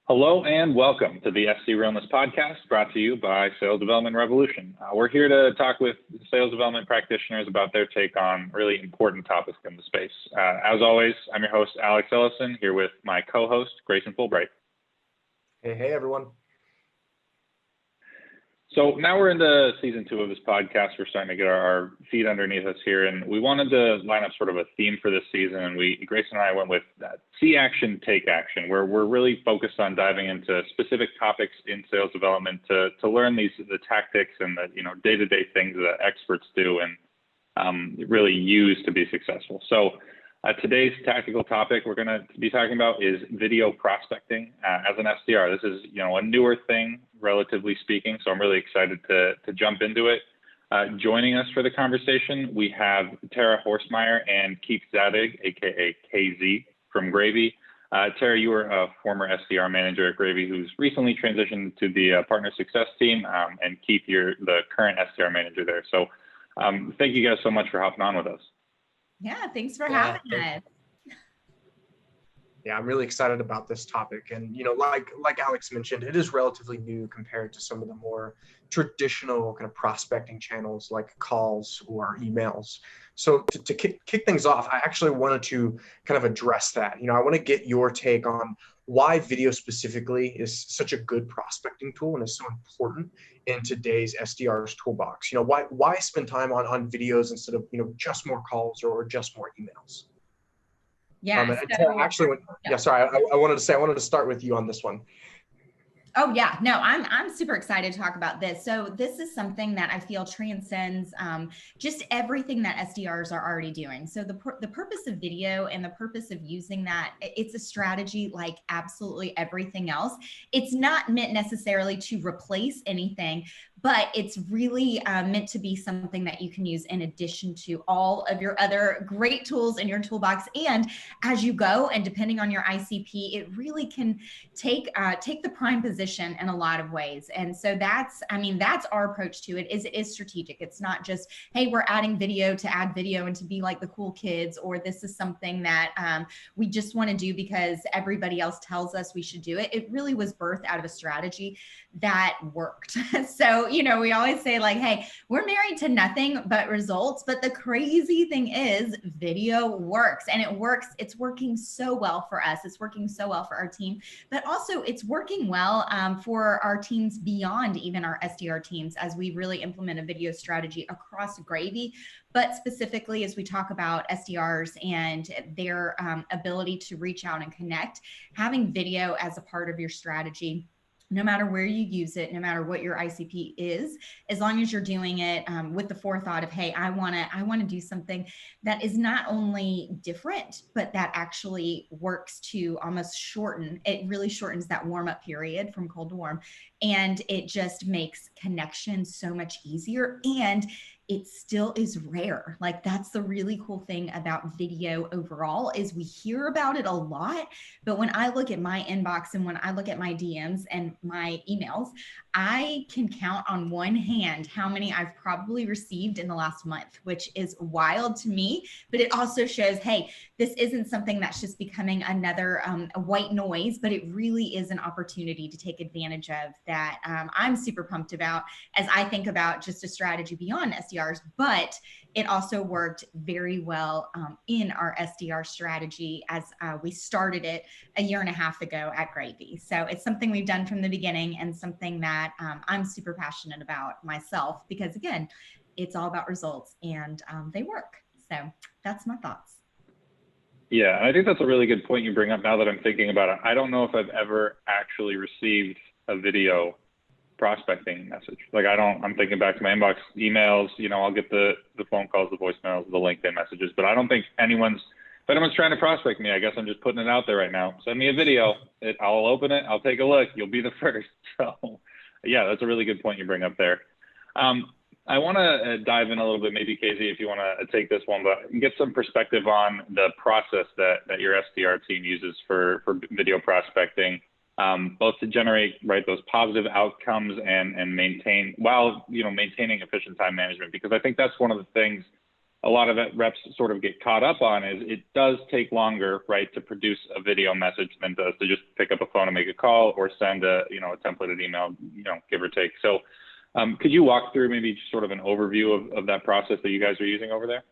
Hello and welcome to the SDRealness Podcast, brought to you by Sales Development Revolution. We're here to talk with sales development practitioners about their take on really important topics in the space. As always, I'm your host, Alex Ellison, here with my co-host, Grayson Fulbright. Hey, everyone. So now we're into season 2 of this podcast. We're starting to get our feet underneath us here, and we wanted to line up sort of a theme for this season. And Grayson and I went with see action, take action, where we're really focused on diving into specific topics in sales development to learn the tactics and the day-to-day things that experts do and really use to be successful. So today's tactical topic we're going to be talking about is video prospecting as an SDR. This is a newer thing, relatively speaking, so I'm really excited to jump into it. Joining us for the conversation, we have Tara Horstmeyer and Keith Zadig, aka KZ from Gravy. Tara, you were a former SDR manager at Gravy who's recently transitioned to the partner success team, and Keith, you're the current SDR manager there. So thank you guys so much for hopping on with us. Yeah, thanks for having us. Yeah, I'm really excited about this topic. And, like Alex mentioned, it is relatively new compared to some of the more traditional kind of prospecting channels like calls or emails. So to kick things off, I actually wanted to kind of address that. I want to get your take on why video specifically is such a good prospecting tool and is so important in today's SDR's toolbox. Why spend time on videos instead of, just more calls or just more emails? Yeah. I wanted to start with you on this one. Oh yeah, no, I'm super excited to talk about this. So this is something that I feel transcends just everything that SDRs are already doing. So the purpose of video and the purpose of using that, it's a strategy like absolutely everything else. It's not meant necessarily to replace anything, but it's really meant to be something that you can use in addition to all of your other great tools in your toolbox. And as you go, and depending on your ICP, it really can take the prime position in a lot of ways. And so that's our approach to it. It is strategic. It's not just, hey, we're adding video to add video and to be like the cool kids, or this is something that we just want to do because everybody else tells us we should do it. It really was birthed out of a strategy that worked. So, we always say like, hey, we're married to nothing but results. But the crazy thing is video works, and it works. It's working so well for us. It's working so well for our team, but also it's working well for our teams beyond even our SDR teams as we really implement a video strategy across Gravy. But specifically, as we talk about SDRs and their ability to reach out and connect, having video as a part of your strategy, no matter where you use it, no matter what your ICP is, as long as you're doing it with the forethought of, hey, I want to do something that is not only different, but that actually works to almost shorten. It really shortens that warm up period from cold to warm, and it just makes connection so much easier. And it still is rare. Like, that's the really cool thing about video overall, is we hear about it a lot, but when I look at my inbox and when I look at my DMs and my emails, I can count on one hand how many I've probably received in the last month, which is wild to me, but it also shows, hey, this isn't something that's just becoming another a white noise, but it really is an opportunity to take advantage of that. I'm super pumped about as I think about just a strategy beyond SDRs, but it also worked very well in our SDR strategy as we started it a year and a half ago at Gravy. So it's something we've done from the beginning, and something that I'm super passionate about myself, because again, it's all about results, and they work. So that's my thoughts. Yeah, I think that's a really good point you bring up now that I'm thinking about it. I don't know if I've ever actually received a video prospecting message. Like, I'm thinking back to my inbox emails, I'll get the phone calls, the voicemails, the LinkedIn messages, but I don't think if anyone's trying to prospect me, I guess I'm just putting it out there right now. Send me a video. I'll open it. I'll take a look. You'll be the first. So yeah, that's a really good point you bring up there. I want to dive in a little bit, maybe Casey, if you want to take this one, but get some perspective on the process that your SDR team uses for video prospecting, both to generate those positive outcomes and maintain, while maintaining efficient time management, because I think that's one of the things a lot of reps sort of get caught up on is it does take longer, right, to produce a video message than it does to just pick up a phone and make a call or send a templated email, give or take. So could you walk through maybe just sort of an overview of that process that you guys are using over there?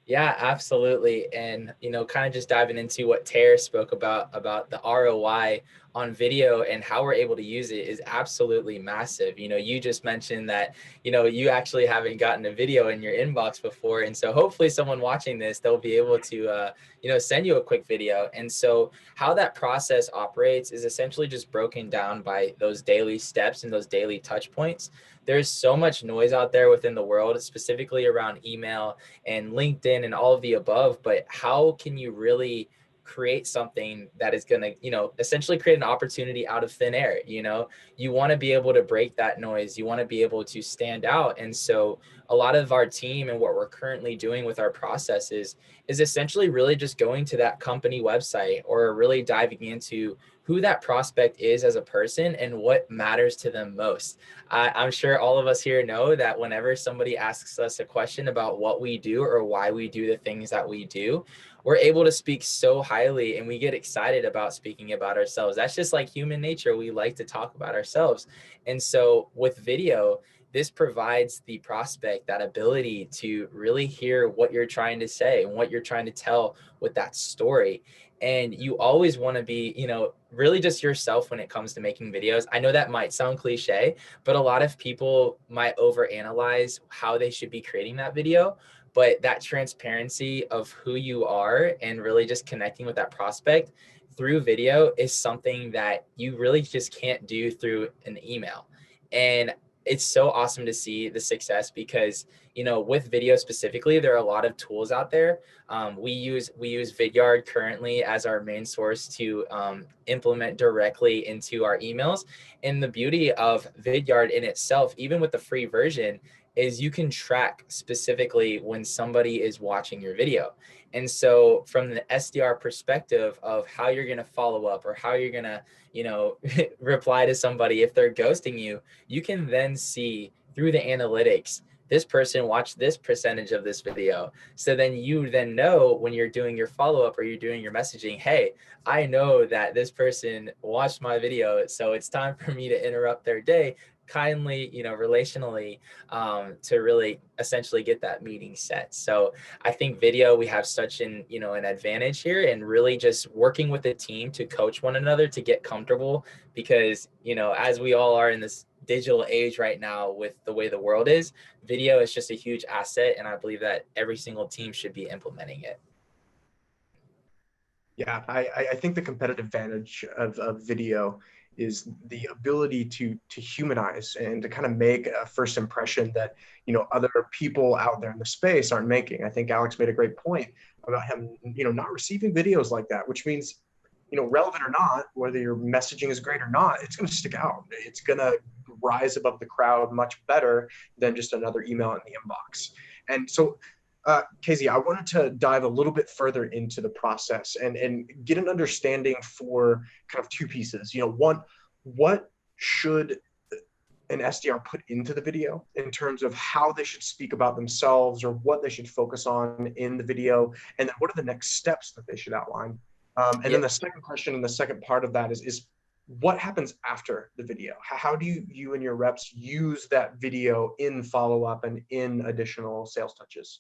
Yeah, absolutely. And, kind of just diving into what Tara spoke about the ROI on video and how we're able to use it is absolutely massive. You just mentioned that, you actually haven't gotten a video in your inbox before. And so hopefully someone watching this, they'll be able to, send you a quick video. And so how that process operates is essentially just broken down by those daily steps and those daily touch points. There's so much noise out there within the world, specifically around email and LinkedIn and all of the above. But how can you really create something that is going to, essentially create an opportunity out of thin air? You want to be able to break that noise. You want to be able to stand out. And so a lot of our team and what we're currently doing with our processes is essentially really just going to that company website or really diving into who that prospect is as a person and what matters to them most. I'm sure all of us here know that whenever somebody asks us a question about what we do or why we do the things that we do, we're able to speak so highly and we get excited about speaking about ourselves. That's just like human nature. We like to talk about ourselves. And so with video, this provides the prospect that ability to really hear what you're trying to say and what you're trying to tell with that story. And you always want to be, really just yourself when it comes to making videos. I know that might sound cliche, but a lot of people might overanalyze how they should be creating that video. But that transparency of who you are and really just connecting with that prospect through video is something that you really just can't do through an email. And it's so awesome to see the success because, with video specifically, there are a lot of tools out there. We use Vidyard currently as our main source to implement directly into our emails. And the beauty of Vidyard in itself, even with the free version, is you can track specifically when somebody is watching your video. And so from the SDR perspective of how you're going to follow up or how you're going to, reply to somebody if they're ghosting you, you can then see through the analytics, this person watched this percentage of this video. So then you then know when you're doing your follow-up or you're doing your messaging, hey, I know that this person watched my video, so it's time for me to interrupt their day kindly, relationally, to really essentially get that meeting set. So I think video, we have such an advantage here and really just working with the team to coach one another to get comfortable because, as we all are in this digital age right now with the way the world is, video is just a huge asset. And I believe that every single team should be implementing it. Yeah, I think the competitive advantage of video is the ability to humanize and to kind of make a first impression that, other people out there in the space aren't making. I think Alex made a great point about him, not receiving videos like that, which means, relevant or not, whether your messaging is great or not, it's going to stick out. It's going to rise above the crowd much better than just another email in the inbox. And so, Casey, I wanted to dive a little bit further into the process and get an understanding for kind of two pieces. One, what should an SDR put into the video in terms of how they should speak about themselves or what they should focus on in the video? And then what are the next steps that they should outline? Then the second question and the second part of that is what happens after the video? How do you and your reps use that video in follow-up and in additional sales touches?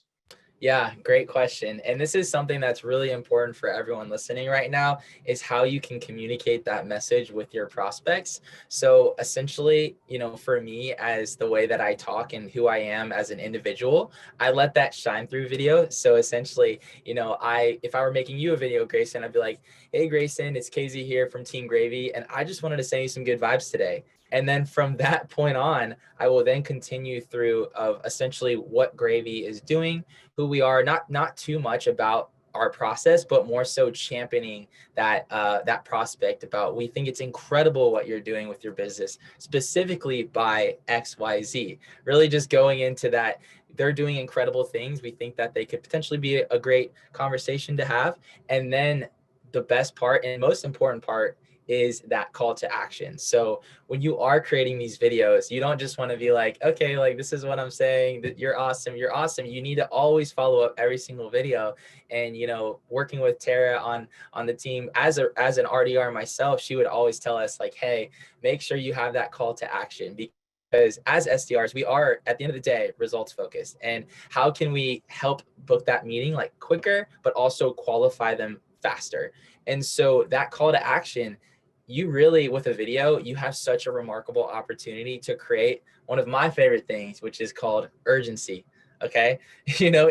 Yeah, great question. And this is something that's really important for everyone listening right now is how you can communicate that message with your prospects. So essentially, for me, as the way that I talk and who I am as an individual, I let that shine through video. So essentially, if I were making you a video, Grayson, I'd be like, hey, Grayson, it's Casey here from Team Gravy. And I just wanted to send you some good vibes today. And then from that point on, I will then continue through of essentially what Gravy is doing, who we are, not too much about our process, but more so championing that prospect about, we think it's incredible what you're doing with your business, specifically by XYZ. Really just going into that, they're doing incredible things. We think that they could potentially be a great conversation to have. And then the best part and most important part is that call to action. So when you are creating these videos, you don't just want to be like, okay, like this is what I'm saying, that you're awesome, you're awesome. You need to always follow up every single video. And, you know, working with Tara on the team as an RDR myself, she would always tell us like, hey, make sure you have that call to action, because as SDRs, we are at the end of the day results focused. And how can we help book that meeting like quicker, but also qualify them faster? And so that call to action, you really, with a video, you have such a remarkable opportunity to create one of my favorite things, which is called urgency. Okay. You know,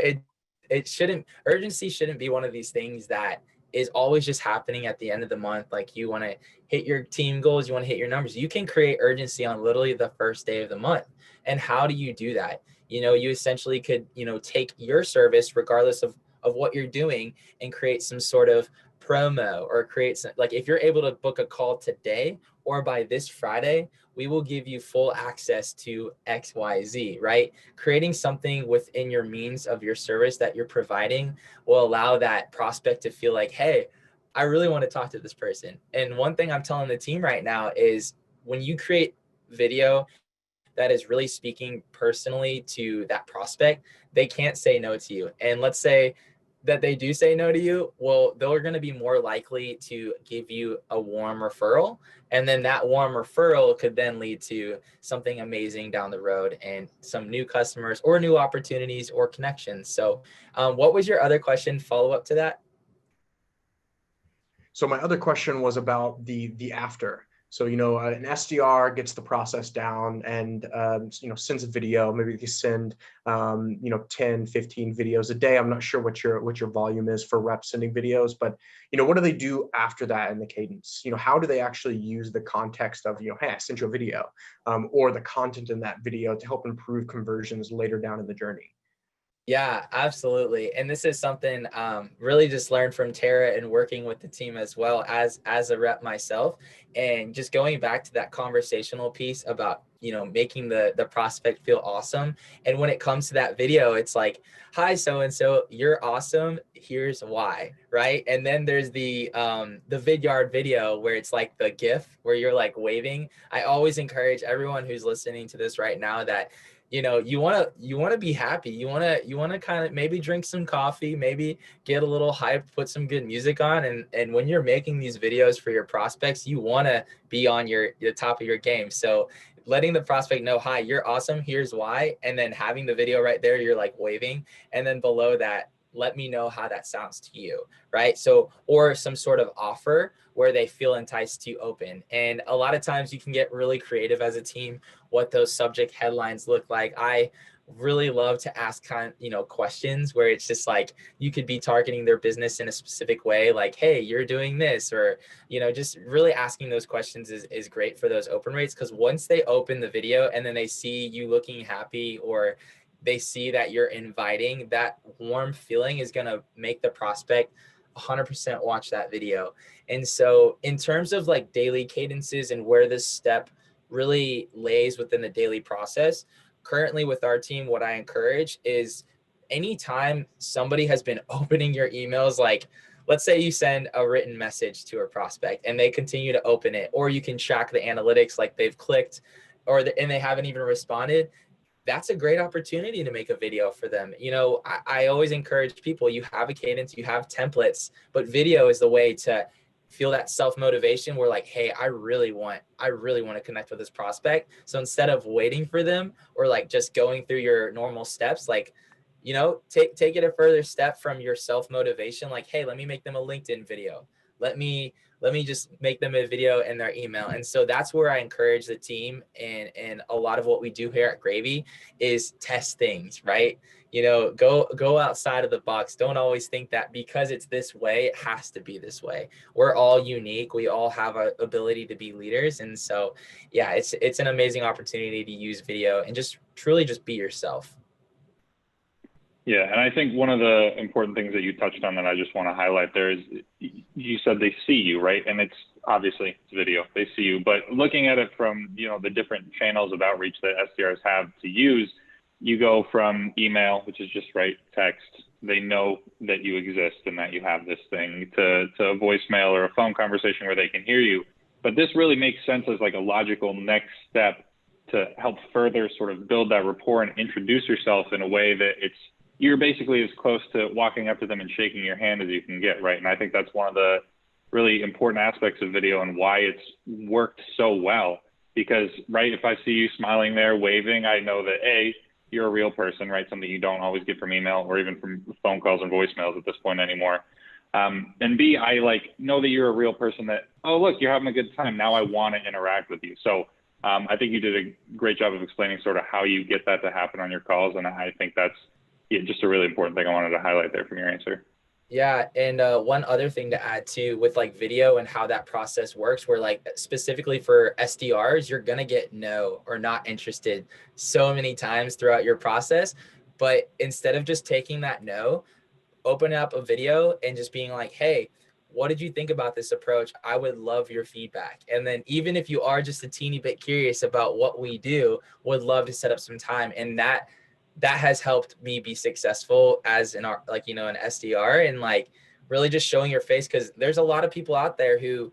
urgency shouldn't be one of these things that is always just happening at the end of the month. Like you want to hit your team goals, you want to hit your numbers. You can create urgency on literally the first day of the month. And how do you do that? You know, you essentially could, you know, take your service regardless of what you're doing and create some sort of promo, or create some, like if you're able to book a call today or by this Friday, we will give you full access to XYZ, right? Creating something within your means of your service that you're providing will allow that prospect to feel like, hey, I really want to talk to this person. And one thing I'm telling the team right now is when you create video that is really speaking personally to that prospect, they can't say no to you. And let's say that they do say no to you, well, they're going to be more likely to give you a warm referral. And then that warm referral could then lead to something amazing down the road and some new customers or new opportunities or connections. So what was your other question, follow up to that? So my other question was about the after. So, you know, an SDR gets the process down and, you know, sends a video. Maybe they send, you know, 10, 15 videos a day. I'm not sure what your volume is for reps sending videos, but, you know, what do they do after that in the cadence? You know, how do they actually use the context of, you know, hey, I sent you a video, or the content in that video to help improve conversions later down in the journey? Yeah, absolutely. And this is something really just learned from Tara and working with the team as well as a rep myself. And just going back to that conversational piece about, you know, making the prospect feel awesome. And when it comes to that video, it's like, hi, so-and-so, you're awesome. Here's why, right? And then there's the vidyard video where it's like the GIF where you're like waving. I always encourage everyone who's listening to this right now that, you know, you want to be happy. You want to kind of maybe drink some coffee, maybe get a little hype, put some good music on. And when you're making these videos for your prospects, you want to be on the top of your game. So letting the prospect know, hi, you're awesome, here's why. And then having the video right there, you're like waving. And then below that, let me know how that sounds to you, right? So, or some sort of offer where they feel enticed to open. And a lot of times you can get really creative as a team, what those subject headlines look like. I really love to ask questions where it's just like, you could be targeting their business in a specific way, like, hey, you're doing this, or, you know, just really asking those questions is great for those open rates. Because once they open the video and then they see you looking happy, or they see that you're inviting, that warm feeling is going to make the prospect 100% watch that video. And so in terms of like daily cadences and where this step really lays within the daily process, currently with our team, what I encourage is anytime somebody has been opening your emails, like let's say you send a written message to a prospect and they continue to open it, or you can track the analytics, like they've clicked and they haven't even responded. That's a great opportunity to make a video for them. You know, I always encourage people, you have a cadence, you have templates, but video is the way to feel that self-motivation where like, hey, I really want to connect with this prospect. So instead of waiting for them or like just going through your normal steps, like, you know, take it a further step from your self-motivation. Like, hey, let me make them a LinkedIn video. Let me just make them a video in their email. And so that's where I encourage the team. And a lot of what we do here at Gravy is test things, right? You know, go outside of the box. Don't always think that because it's this way, it has to be this way. We're all unique. We all have an ability to be leaders. And so, yeah, it's an amazing opportunity to use video and just truly just be yourself. Yeah, and I think one of the important things that you touched on that I just want to highlight there is you said they see you, right? And it's obviously it's video, they see you, but looking at it from, you know, the different channels of outreach that SDRs have to use, you go from email, which is just write text, they know that you exist and that you have this thing, to a voicemail or a phone conversation where they can hear you. But this really makes sense as like a logical next step to help further sort of build that rapport and introduce yourself in a way that you're basically as close to walking up to them and shaking your hand as you can get, right? And I think that's one of the really important aspects of video and why it's worked so well. Because, right, if I see you smiling there, waving, I know that A, you're a real person, right? Something you don't always get from email or even from phone calls and voicemails at this point anymore. And B, I know that you're a real person that, oh, look, you're having a good time. Now I want to interact with you. So I think you did a great job of explaining sort of how you get that to happen on your calls. And I think that's just a really important thing I wanted to highlight there from your answer. Yeah. And one other thing to add too, with like video and how that process works, where like specifically for SDRs, you're going to get no or not interested so many times throughout your process. But instead of just taking that no, open up a video and just being like, hey, what did you think about this approach? I would love your feedback. And then even if you are just a teeny bit curious about what we do, would love to set up some time. And that has helped me be successful as an SDR, and like really just showing your face, because there's a lot of people out there who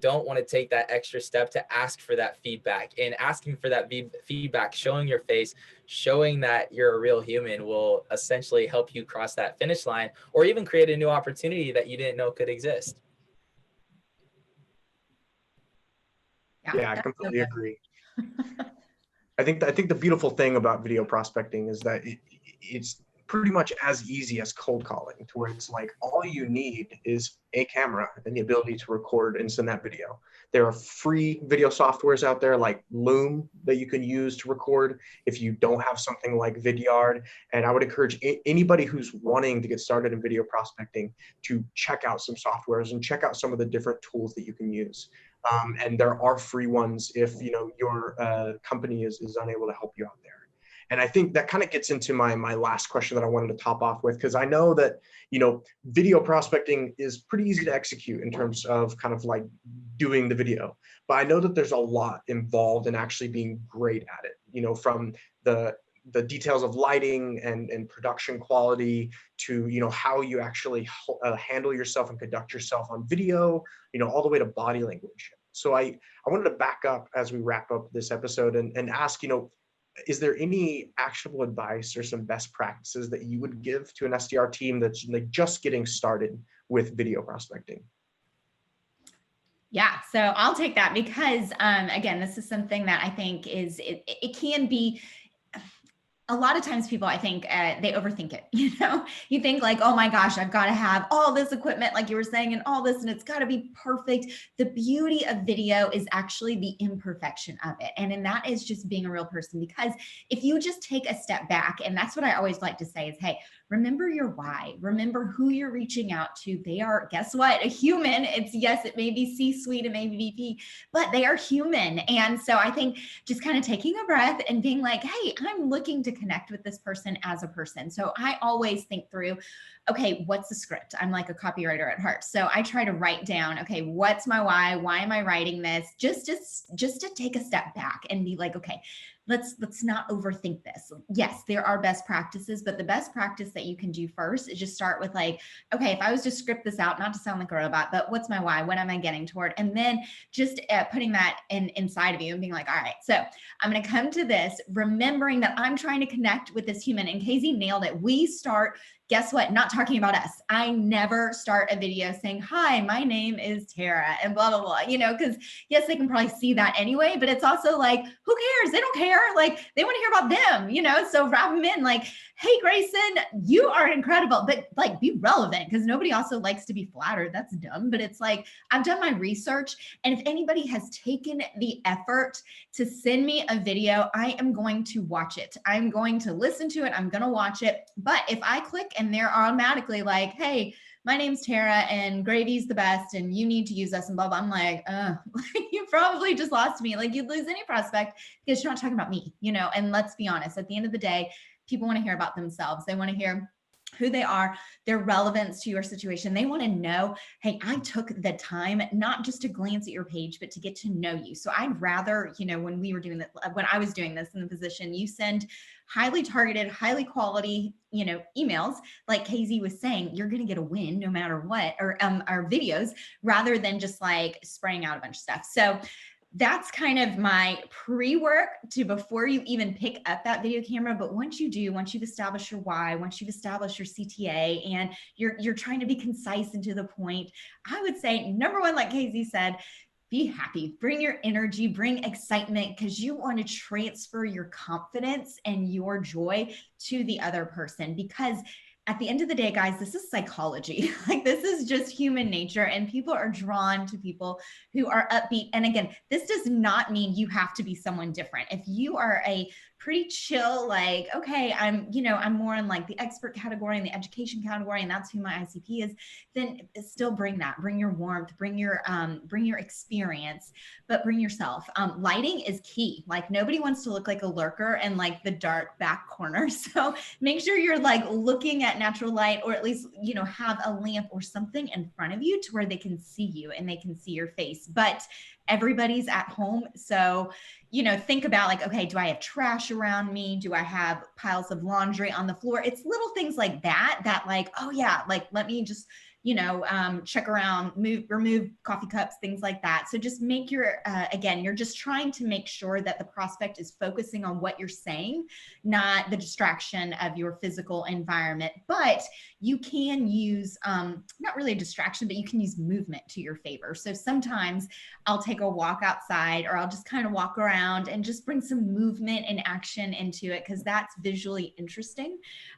don't want to take that extra step to ask for that feedback. And asking for that feedback, showing your face, showing that you're a real human will essentially help you cross that finish line, or even create a new opportunity that you didn't know could exist. Yeah, I completely agree. I think the beautiful thing about video prospecting is that it's pretty much as easy as cold calling, to where it's like all you need is a camera and the ability to record and send that video. There are free video softwares out there like Loom that you can use to record if you don't have something like Vidyard. And I would encourage anybody who's wanting to get started in video prospecting to check out some softwares and check out some of the different tools that you can use. And there are free ones if your company is unable to help you out there. And I think that kind of gets into my last question that I wanted to top off with, because I know that, video prospecting is pretty easy to execute in terms of kind of like doing the video. But I know that there's a lot involved in actually being great at it, from the details of lighting and production quality to, how you actually handle yourself and conduct yourself on video, all the way to body language. So I wanted to back up as we wrap up this episode and ask, is there any actionable advice or some best practices that you would give to an SDR team that's like just getting started with video prospecting? Yeah, so I'll take that because, again, this is something that I think it can be. A lot of times people, I think they overthink it. You think like, oh my gosh, I've got to have all this equipment, like you were saying, and all this, and it's got to be perfect. The beauty of video is actually the imperfection of it. And that is just being a real person, because if you just take a step back, and that's what I always like to say is, hey, remember your why, remember who you're reaching out to. They are, guess what? A human. Yes, it may be C-suite, it may be VP, but they are human. And so I think just kind of taking a breath and being like, hey, I'm looking to connect with this person as a person. So I always think through, okay, what's the script? I'm like a copywriter at heart. So I try to write down, okay, what's my why? Why am I writing this? Just to take a step back and be like, okay, let's not overthink this. Yes, there are best practices, but the best practice that you can do first is just start with like, okay, if I was to script this out, not to sound like a robot, but what's my why? What am I getting toward? And then just putting that inside of you and being like, all right, so I'm going to come to this, remembering that I'm trying to connect with this human. And Casey nailed it. We start, guess what? Not talking about us. I never start a video saying, hi, my name is Tara and blah, blah, blah, because yes, they can probably see that anyway, but it's also like, who cares? They don't care. Like they want to hear about them, so wrap them in like, hey, Grayson, you are incredible, but like be relevant, because nobody also likes to be flattered. That's dumb. But it's like, I've done my research. And if anybody has taken the effort to send me a video, I am going to watch it. I'm going to listen to it. I'm going to watch it. But if I click and they're automatically like, hey, my name's Tara and gravy's the best and you need to use us and blah, blah. I'm like, you probably just lost me. Like you'd lose any prospect because you're not talking about me, and let's be honest, at the end of the day, people want to hear about themselves. They want to hear who they are, their relevance to your situation. They want to know, hey, I took the time not just to glance at your page, but to get to know you. So I'd rather, when we were doing that, when I was doing this in the position, you send highly targeted, highly quality, emails, like KZ was saying, you're going to get a win no matter what, or our videos, rather than just like spraying out a bunch of stuff. So that's kind of my pre-work to before you even pick up that video camera. But once you've established your why, once you've established your CTA, and you're trying to be concise and to the point, I would say number one, like KZ said, be happy, bring your energy, bring excitement, because you want to transfer your confidence and your joy to the other person. Because at the end of the day, guys, this is psychology. Like, this is just human nature, and people are drawn to people who are upbeat. And again, this does not mean you have to be someone different. If you are a pretty chill, like, okay, I'm more in like the expert category and the education category, and that's who my ICP is, then still bring your warmth, bring your experience, but bring yourself. Lighting is key. Like, nobody wants to look like a lurker in like the dark back corner. So make sure you're like looking at natural light, or at least, have a lamp or something in front of you to where they can see you and they can see your face. But everybody's at home. So, think about like, okay, do I have trash around me? Do I have piles of laundry on the floor? It's little things like that like, oh yeah, like, let me just, check around, remove coffee cups, things like that. So just make again, you're just trying to make sure that the prospect is focusing on what you're saying, not the distraction of your physical environment. But you can use, not really a distraction, but you can use movement to your favor. So sometimes I'll take a walk outside, or I'll just kind of walk around and just bring some movement and action into it, because that's visually interesting.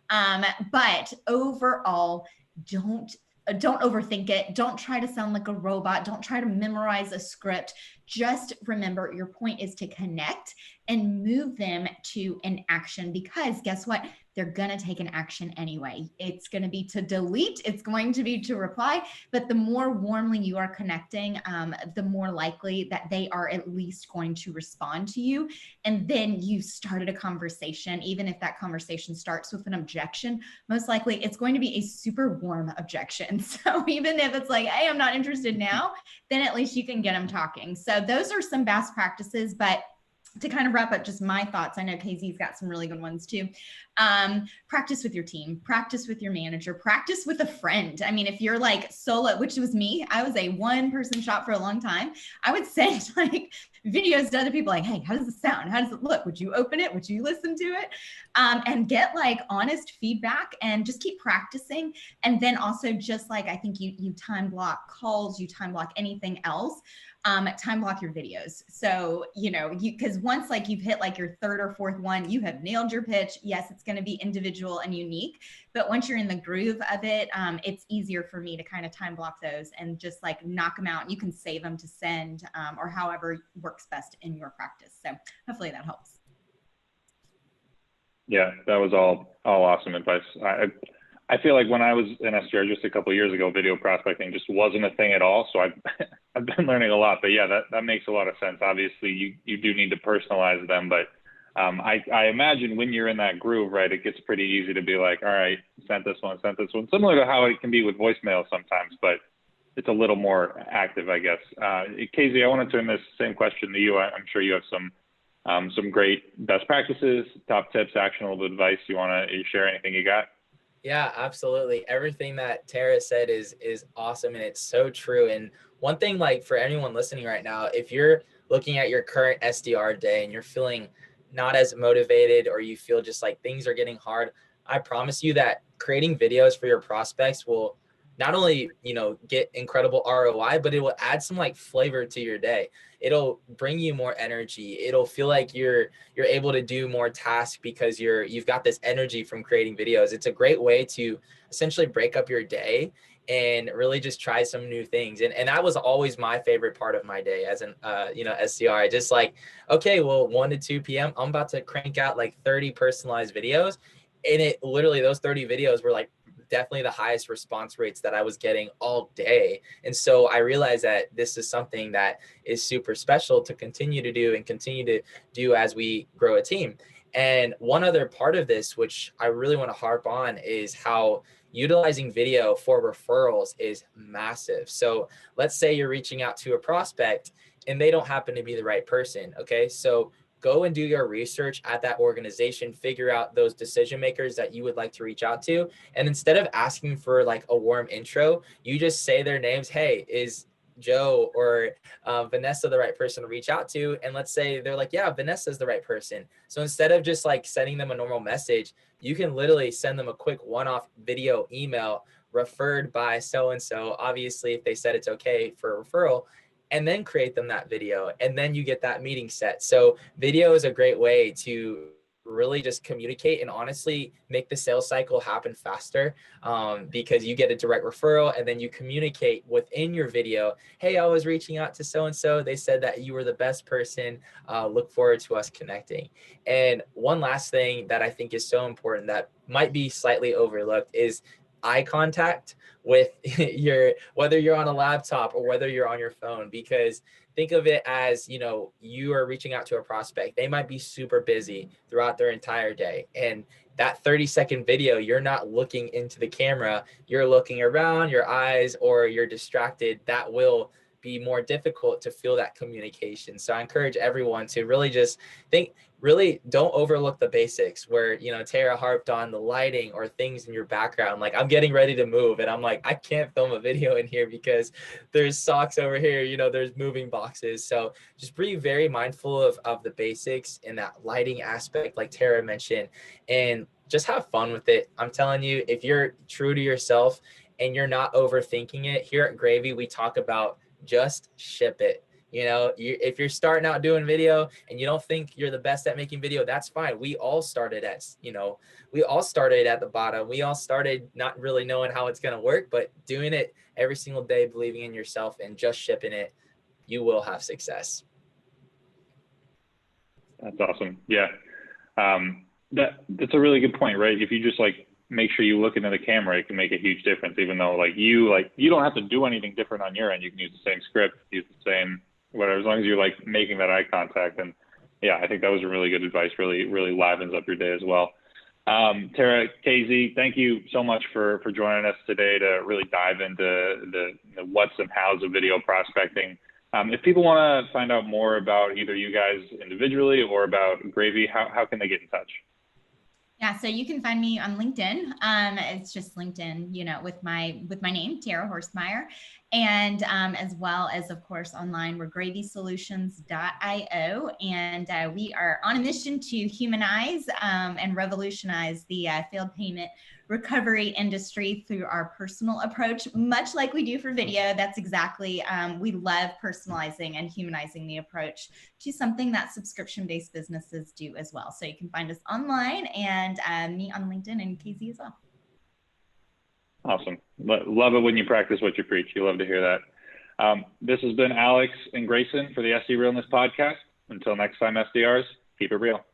But overall, don't overthink it. Don't try to sound like a robot. Don't try to memorize a script. Just remember, your point is to connect and move them to an action, because guess what? They're going to take an action anyway. It's going to be to delete. It's going to be to reply. But the more warmly you are connecting, the more likely that they are at least going to respond to you. And then you started a conversation. Even if that conversation starts with an objection, most likely it's going to be a super warm objection. So even if it's like, hey, I'm not interested now, then at least you can get them talking. So those are some best practices. But to kind of wrap up just my thoughts, I know KZ's got some really good ones too. Practice with your team, practice with your manager, practice with a friend. I mean, if you're like solo, which was me, I was a one-person shop for a long time. I would send like videos to other people like, hey, how does it sound? How does it look? Would you open it? Would you listen to it? And get like honest feedback, and just keep practicing. And then also, just like, I think you time block calls, you time block anything else. Time block your videos. So, because once like you've hit like your third or fourth one, you have nailed your pitch. Yes, it's going to be individual and unique, but once you're in the groove of it, it's easier for me to kind of time block those and just like knock them out. You can save them to send, or however works best in your practice. So hopefully that helps. Yeah, that was all awesome advice. I feel like when I was an SDR just a couple of years ago, video prospecting just wasn't a thing at all. So I've been learning a lot. But yeah, that makes a lot of sense. Obviously, you do need to personalize them. But I imagine when you're in that groove, right, it gets pretty easy to be like, all right, sent this one. Similar to how it can be with voicemail sometimes, but it's a little more active, I guess. KZ, I want to turn this same question to you. I'm sure you have some great best practices, top tips, actionable advice. You want to share anything you got? Yeah, absolutely. Everything that Tara said is awesome, and it's so true. And one thing, like, for anyone listening right now, if you're looking at your current SDR day and you're feeling not as motivated, or you feel just like things are getting hard, I promise you that creating videos for your prospects will not only, get incredible ROI, but it will add some like flavor to your day. It'll bring you more energy. It'll feel like you're able to do more tasks because you've got this energy from creating videos. It's a great way to essentially break up your day and really just try some new things. And that was always my favorite part of my day as an SDR. Just like, okay, well, 1 to 2 p.m., I'm about to crank out like 30 personalized videos. And it literally, those 30 videos were like definitely the highest response rates that I was getting all day. And so I realized that this is something that is super special to continue to do and continue to do as we grow a team. And one other part of this, which I really want to harp on, is how utilizing video for referrals is massive. So let's say you're reaching out to a prospect and they don't happen to be the right person. Okay. So go and do your research at that organization, figure out those decision makers that you would like to reach out to. And instead of asking for like a warm intro, you just say their names. Hey, is Joe or Vanessa the right person to reach out to? And let's say they're like, yeah, Vanessa is the right person. So instead of just like sending them a normal message, you can literally send them a quick one-off video email referred by so-and-so. Obviously, if they said it's okay for a referral, and then create them that video, and then you get that meeting set. So video is a great way to really just communicate and honestly make the sales cycle happen faster, because you get a direct referral and then you communicate within your video. Hey, I was reaching out to so-and-so. They said that you were the best person. Look forward to us connecting. And one last thing that I think is so important that might be slightly overlooked is eye contact with whether you're on a laptop or whether you're on your phone, because think of it as, you are reaching out to a prospect. They might be super busy throughout their entire day. And that 30-second video, you're not looking into the camera, you're looking around your eyes, or you're distracted. That will be more difficult to feel that communication. So I encourage everyone to really just really don't overlook the basics where, Tara harped on the lighting or things in your background. Like, I'm getting ready to move and I'm like, I can't film a video in here because there's socks over here, there's moving boxes. So just be very mindful of the basics and that lighting aspect, like Tara mentioned, and just have fun with it. I'm telling you, if you're true to yourself and you're not overthinking it, here at Gravy, we talk about just ship it. If you're starting out doing video and you don't think you're the best at making video, that's fine. We all started at the bottom. We all started not really knowing how it's going to work, but doing it every single day, believing in yourself and just shipping it, you will have success. That's awesome. Yeah. That's a really good point, right? If you just make sure you look into the camera, it can make a huge difference, even though you don't have to do anything different on your end. You can use the same script, use the same whatever, as long as you're making that eye contact. And yeah, I think that was a really good advice. Really, really livens up your day as well. Tara, KZ, thank you so much for joining us today to really dive into the what's and how's of video prospecting. If people want to find out more about either you guys individually or about Gravy, how can they get in touch? Yeah, so you can find me on LinkedIn. It's just LinkedIn, with my name, Tara Horstmeyer, and as well as, of course, online, we're gravysolutions.io, and we are on a mission to humanize and revolutionize the failed payment recovery industry through our personal approach, much like we do for video. That's exactly, we love personalizing and humanizing the approach to something that subscription-based businesses do as well. So you can find us online and me on LinkedIn and KZ as well. Awesome. Love it when you practice what you preach. You love to hear that. This has been Alex and Grayson for the SDRealness Podcast. Until next time, SDRs, keep it real.